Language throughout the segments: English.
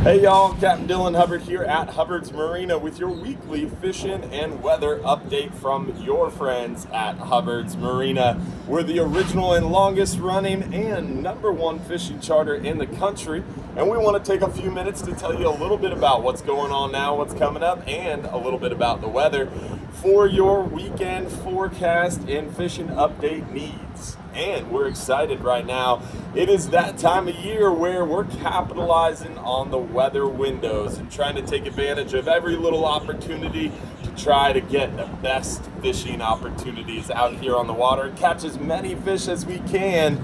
Hey y'all, Captain Dylan Hubbard here at Hubbard's Marina with your weekly fishing and weather update from your friends at Hubbard's Marina. We're the original and longest running and #1 fishing charter in the country, and we want to take a few minutes to tell you a little bit about what's going on now, what's coming up, and a little bit about the weather for your weekend forecast and fishing update needs. And we're excited right now. It is that time of year where we're capitalizing on the weather windows and trying to take advantage of every little opportunity to try to get the best fishing opportunities out here on the water and catch as many fish as we can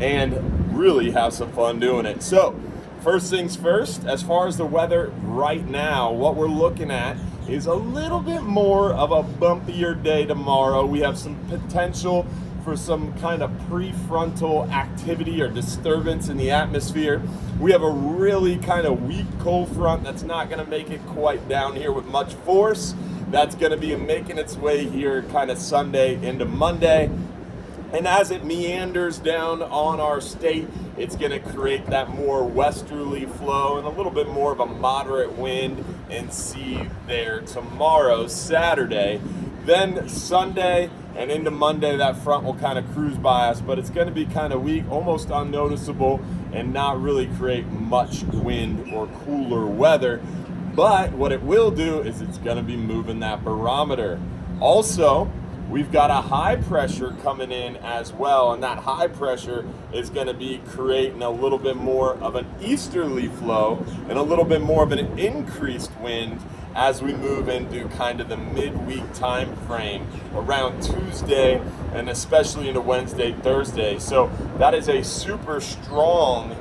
and really have some fun doing it. So, first things first, as far as the weather right now, what we're looking at is a little bit more of a bumpier day tomorrow. We have some potential for some kind of prefrontal activity or disturbance in the atmosphere. We have a really kind of weak cold front that's not going to make it quite down here with much force. That's going to be making its way here kind of Sunday into Monday. And as it meanders down on our state, it's going to create that more westerly flow and a little bit more of a moderate wind and sea there tomorrow, Saturday. Then Sunday and into Monday, that front will kind of cruise by us, but it's going to be kind of weak, almost unnoticeable, and not really create much wind or cooler weather. But what it will do is it's going to be moving that barometer. Also, we've got a high pressure coming in as well, and that high pressure is going to be creating a little bit more of an easterly flow and a little bit more of an increased wind as we move into kind of the midweek time frame around Tuesday and especially into Wednesday, Thursday. So that is a super strong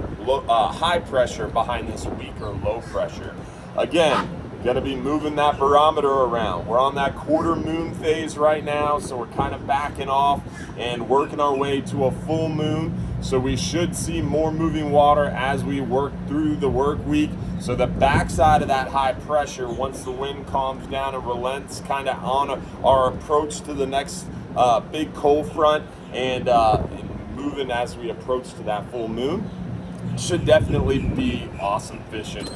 high pressure behind this weaker low pressure. Again, going to be moving that barometer around. We're on that quarter moon phase right now, so we're kind of backing off and working our way to a full moon. So we should see more moving water as we work through the work week. So the backside of that high pressure, once the wind calms down and relents kind of on our approach to the next big cold front and moving as we approach to that full moon, should definitely be awesome fishing.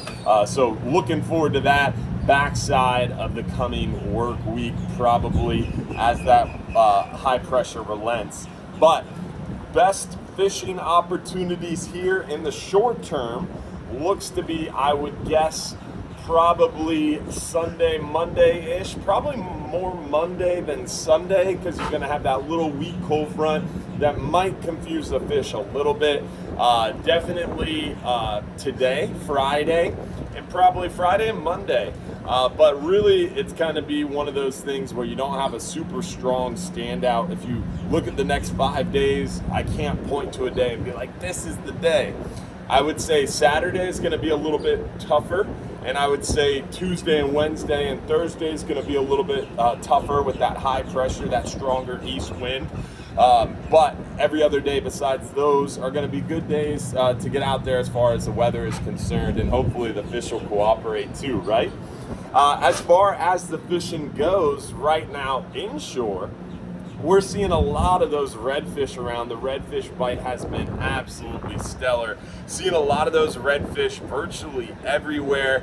So looking forward to that backside of the coming work week, probably as that high pressure relents. But best fishing opportunities here in the short term looks to be, I would guess, probably Sunday, Monday-ish, probably more Monday than Sunday, because you're going to have that little weak cold front that might confuse the fish a little bit. Definitely today, Friday, and probably Friday and Monday. But really, it's kind of be one of those things where you don't have a super strong standout. If you look at the next 5 days, I can't point to a day and be like, this is the day. I would say Saturday is going to be a little bit tougher, and I would say Tuesday and Wednesday and Thursday is going to be a little bit tougher with that high pressure, that stronger east wind. But every other day besides those are going to be good days to get out there as far as the weather is concerned, and hopefully the fish will cooperate too, right? As far as the fishing goes right now inshore, we're seeing a lot of those redfish around. The redfish bite has been absolutely stellar. Seeing a lot of those redfish virtually everywhere.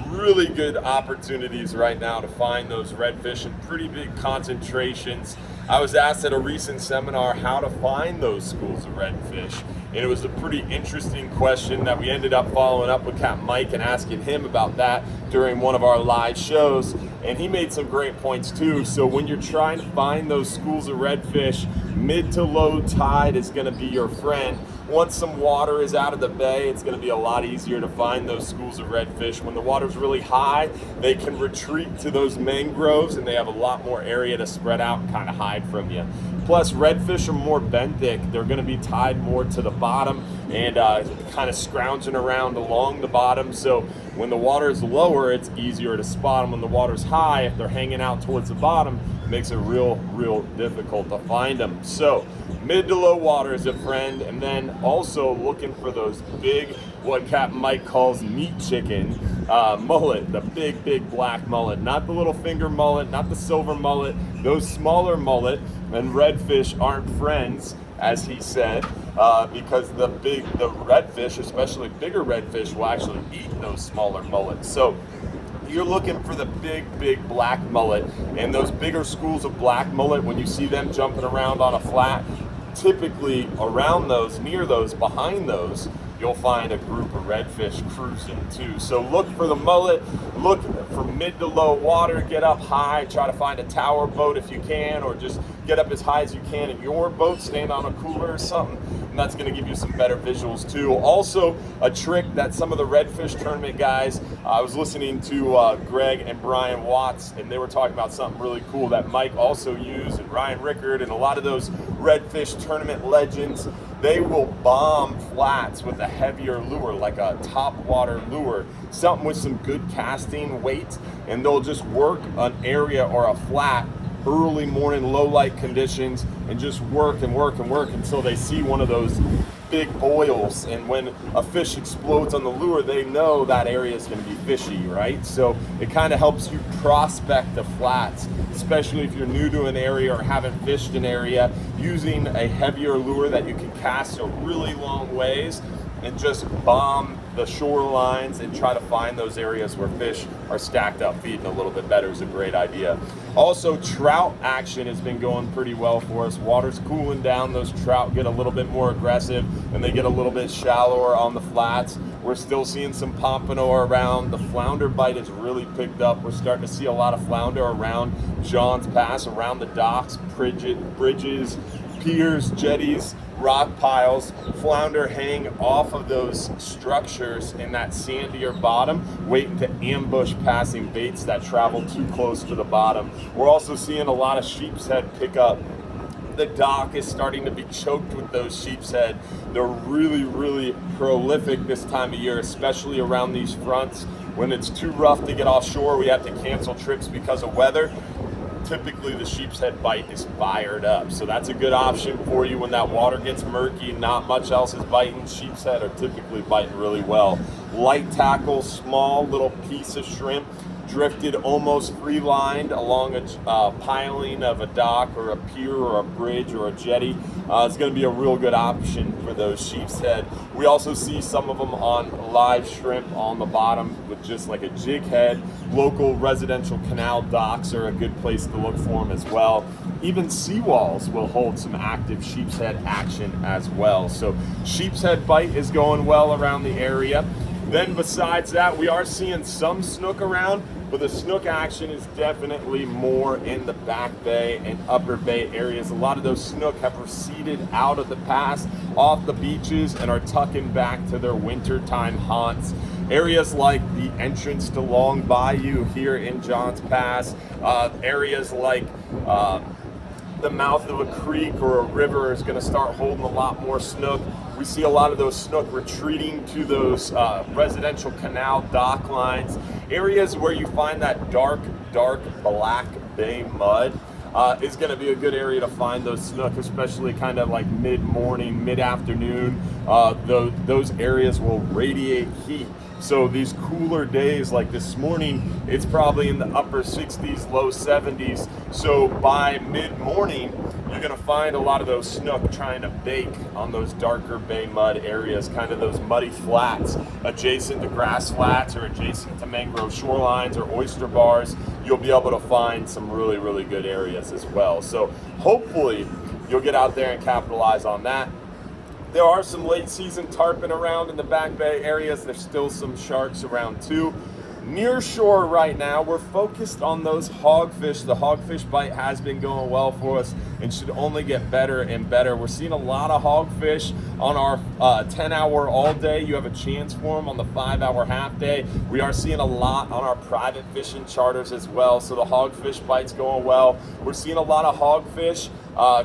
Really good opportunities right now to find those redfish in pretty big concentrations. I was asked at a recent seminar how to find those schools of redfish, and it was a pretty interesting question that we ended up following up with Captain Mike and asking him about that during one of our live shows, and he made some great points too. So when you're trying to find those schools of redfish, mid to low tide is going to be your friend. Once some water is out of the bay, it's going to be a lot easier to find those schools of redfish. When the water's really high, they can retreat to those mangroves and they have a lot more area to spread out and kind of hide from you. Plus, redfish are more benthic. They're going to be tied more to the bottom and kind of scrounging around along the bottom. So when the water is lower, it's easier to spot them. When the water's high, if they're hanging out towards the bottom, it makes it real difficult to find them. So mid to low water is a friend, and then also looking for those big, what Captain Mike calls meat chicken mullet, the big black mullet, not the little finger mullet, not the silver mullet, those smaller mullet and redfish aren't friends, as he said. because the redfish, especially bigger redfish, will actually eat those smaller mullets. So you're looking for the big black mullet, and those bigger schools of black mullet, when you see them jumping around on a flat, typically around those, near those, behind those, you'll find a group of redfish cruising too. So look for the mullet, look for mid to low water, get up high, try to find a tower boat if you can, or just get up as high as you can in your boat, stand on a cooler or something, and that's gonna give you some better visuals too. Also, a trick that some of the redfish tournament guys, I was listening to Greg and Brian Watts, and they were talking about something really cool that Mike also used, and Ryan Rickard, and a lot of those redfish tournament legends. They will bomb flats with a heavier lure, like a top water lure, something with some good casting weight, and they'll just work an area or a flat early morning, low light conditions, and just work and work and work until they see one of those big boils. And when a fish explodes on the lure, they know that area is going to be fishy, right? So it kind of helps you prospect the flats, especially if you're new to an area or haven't fished an area. Using a heavier lure that you can cast a really long ways and just bomb the shorelines and try to find those areas where fish are stacked up feeding a little bit better is a great idea. Also, trout action has been going pretty well for us. Water's cooling down, those trout get a little bit more aggressive and they get a little bit shallower on the flats. We're still seeing some pompano around. The flounder bite has really picked up. We're starting to see a lot of flounder around John's Pass, around the docks, bridges, piers, jetties, rock piles. Flounder hang off of those structures in that sandier bottom, waiting to ambush passing baits that travel too close to the bottom. We're also seeing a lot of sheep's head pick up. The dock is starting to be choked with those sheep's head. They're really prolific this time of year, especially around these fronts. When it's too rough to get offshore, we have to cancel trips because of weather. Typically the sheep's head bite is fired up, so that's a good option for you when that water gets murky and not much else is biting. Sheep's head are typically biting really well. Light tackle, small little piece of shrimp, drifted almost free-lined along a piling of a dock or a pier or a bridge or a jetty. It's going to be a real good option for those sheep's head. We also see some of them on live shrimp on the bottom with just like a jig head. Local residential canal docks are a good place to look for them as well. Even seawalls will hold some active sheep's head action as well. So sheep's head bite is going well around the area. Then besides that, we are seeing some snook around, but the snook action is definitely more in the back bay and upper bay areas. A lot of those snook have receded out of the pass, off the beaches, and are tucking back to their wintertime haunts. Areas like the entrance to Long Bayou here in Johns Pass, areas like the mouth of a creek or a river is going to start holding a lot more snook. We see a lot of those snook retreating to those residential canal dock lines. Areas where you find that dark black bay mud is going to be a good area to find those snook, especially kind of like mid-morning, mid-afternoon. Those areas will radiate heat. So these cooler days like this morning, it's probably in the upper 60s, low 70s. So by mid-morning, you're gonna find a lot of those snook trying to bake on those darker bay mud areas, kind of those muddy flats adjacent to grass flats or adjacent to mangrove shorelines or oyster bars. You'll be able to find some really good areas as well. So hopefully you'll get out there and capitalize on that. There are some late season tarpon around in the back bay areas. There's still some sharks around too. Nearshore right now, we're focused on those hogfish. The hogfish bite has been going well for us and should only get better and better. We're seeing a lot of hogfish on our 10-hour all day. You have a chance for them on the 5-hour half day. We are seeing a lot on our private fishing charters as well. So the hogfish bite's going well. We're seeing a lot of hogfish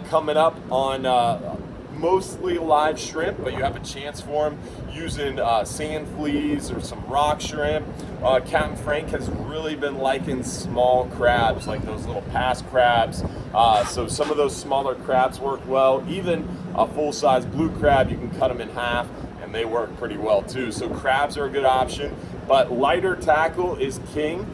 coming up on mostly live shrimp, but you have a chance for them using sand fleas or some rock shrimp. Captain Frank has really been liking small crabs, like those little pass crabs. So some of those smaller crabs work well. Even a full-size blue crab, you can cut them in half and they work pretty well too. So crabs are a good option, but lighter tackle is king.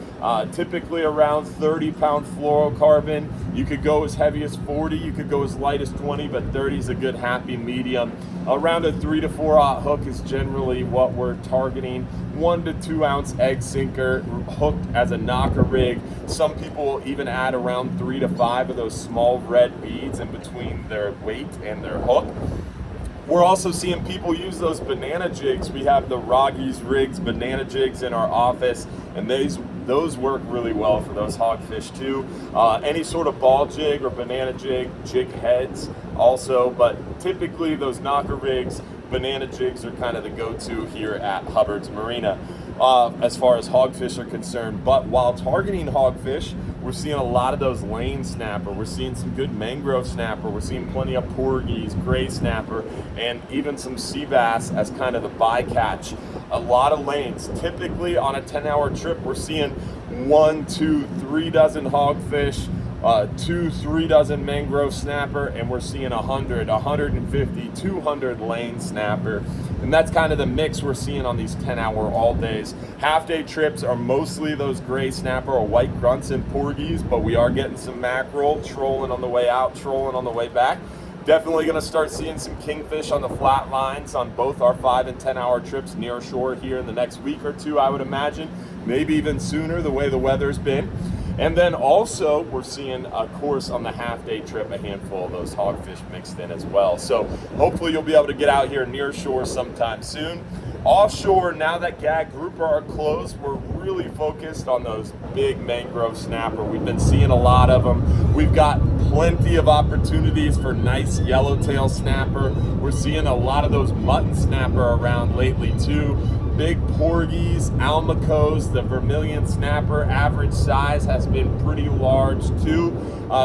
typically around 30-pound fluorocarbon. You could go as heavy as 40, you could go as light as 20, but 30 is a good happy medium. Around a 3 to 4-aught hook is generally what we're targeting. 1 to 2 ounce egg sinker hooked as a knocker rig. Some people will even add around 3 to 5 of those small red beads in between their weight and their hook. We're also seeing people use those banana jigs. We have the Rogge's Rigs banana jigs in our office, and those work really well for those hogfish too. Any sort of ball jig or banana jig heads also, but typically those knocker rigs, banana jigs are kind of the go-to here at Hubbard's Marina as far as hogfish are concerned. But while targeting hogfish, we're seeing a lot of those lane snapper. We're seeing some good mangrove snapper. We're seeing plenty of porgies, gray snapper, and even some sea bass as kind of the bycatch. A lot of lanes. Typically on a 10-hour trip, we're seeing 1, 2, 3 dozen hogfish, 2, 3 dozen mangrove snapper, and we're seeing 100, 150, 200 lane snapper. And that's kind of the mix we're seeing on these 10-hour all days. Half-day trips are mostly those gray snapper or white grunts and porgies, but we are getting some mackerel, trolling on the way out, trolling on the way back. Definitely going to start seeing some kingfish on the flat lines on both our 5 and 10-hour trips near shore here in the next week or two, I would imagine. Maybe even sooner, the way the weather's been. And then also we're seeing, of course, on the half-day trip, a handful of those hogfish mixed in as well. So hopefully you'll be able to get out here near shore sometime soon. Offshore, now that gag grouper are closed, we're really focused on those big mangrove snapper. We've been seeing a lot of them. We've got plenty of opportunities for nice yellowtail snapper. We're seeing a lot of those mutton snapper around lately too. Big porgies, almacos, the vermillion snapper, average size has been pretty large too.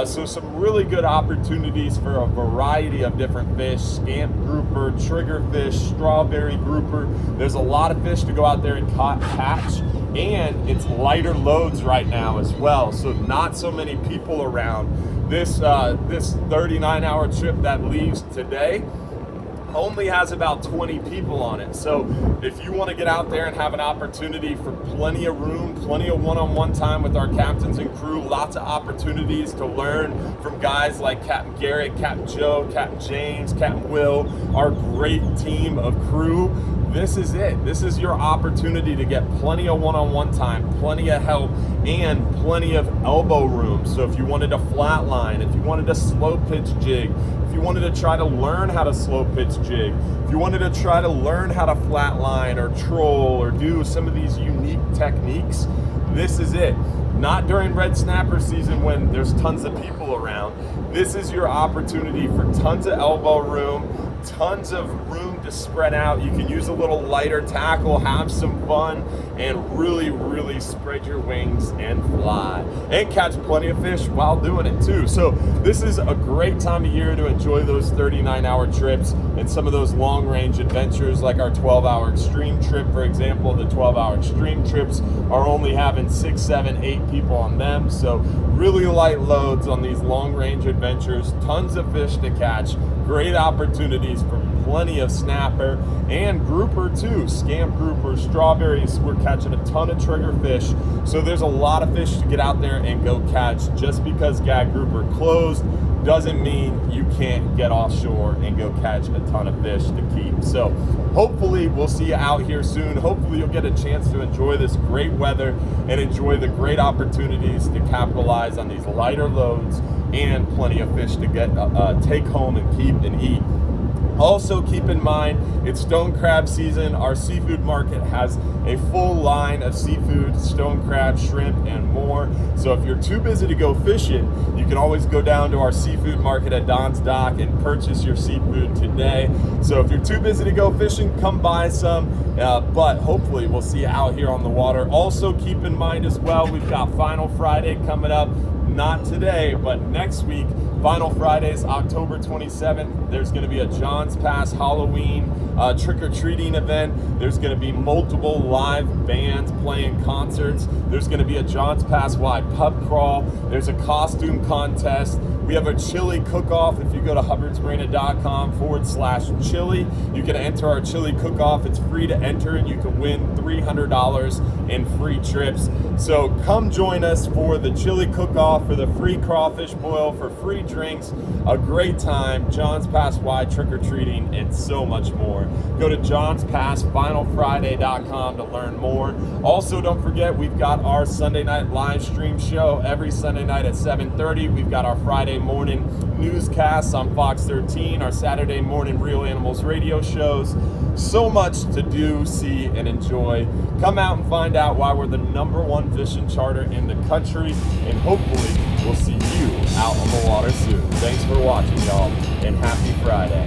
So some really good opportunities for a variety of different fish, scamp grouper, triggerfish, strawberry grouper. There's a lot of fish to go out there and catch, and it's lighter loads right now as well. So not so many people around. This 39-hour trip that leaves today only has about 20 people on it. So if you want to get out there and have an opportunity for plenty of room, plenty of one-on-one time with our captains and crew, lots of opportunities to learn from guys like Captain Garrett, Captain Joe, Captain James, Captain Will, our great team of crew, this is it. This is your opportunity to get plenty of one-on-one time, plenty of help, and plenty of elbow room. So if you wanted a flat line, if you wanted a slow pitch jig, if you wanted to try to learn how to slow pitch jig, if you wanted to try to learn how to flatline or troll or do some of these unique techniques, this is it. Not during red snapper season when there's tons of people around. This is your opportunity for tons of elbow room, tons of room to spread out. You can use a little lighter tackle, have some fun, and really, really spread your wings and fly. And catch plenty of fish while doing it too. So this is a great time of year to enjoy those 39-hour trips and some of those long-range adventures like our 12-hour extreme trip, for example. The 12-hour extreme trips are only having 6, 7, 8 people on them. So really light loads on these long-range adventures, tons of fish to catch, great opportunities for plenty of snapper and grouper too. Scamp grouper, strawberries, we're catching a ton of triggerfish. So there's a lot of fish to get out there and go catch. Just because gag grouper closed doesn't mean you can't get offshore and go catch a ton of fish to keep. So hopefully we'll see you out here soon. Hopefully you'll get a chance to enjoy this great weather and enjoy the great opportunities to capitalize on these lighter loads and plenty of fish to get take home and keep and eat. Also keep in mind, it's stone crab season. Our seafood market has a full line of seafood, stone crab, shrimp, and more. So if you're too busy to go fishing, you can always go down to our seafood market at Don's Dock and purchase your seafood today. So if you're too busy to go fishing, come buy some, but hopefully we'll see you out here on the water. Also keep in mind as well, we've got Final Friday coming up. Not today, but next week. Final Friday's October 27th. There's going to be a John's Pass Halloween trick-or-treating event. There's going to be multiple live bands playing concerts. There's going to be a John's Pass wide pub crawl. There's a costume contest. We have a chili cook-off. If you go to hubbardsmarina.com/chili, you can enter our chili cook-off. It's free to enter, and you can win $300 in free trips. So come join us for the chili cook-off, for the free crawfish boil, for free drinks, a great time, John's Pass wide trick-or-treating, and so much more. Go to johnspassfinalfriday.com to learn more. Also, don't forget, we've got our Sunday night live stream show every Sunday night at 7:30. We've got our Friday morning newscasts on Fox 13, our Saturday morning Real Animals radio shows. So much to do, see, and enjoy. Come out and find out why we're the #1 fishing charter in the country, and hopefully we'll see you out on the water soon. Thanks for watching, y'all, and happy Friday.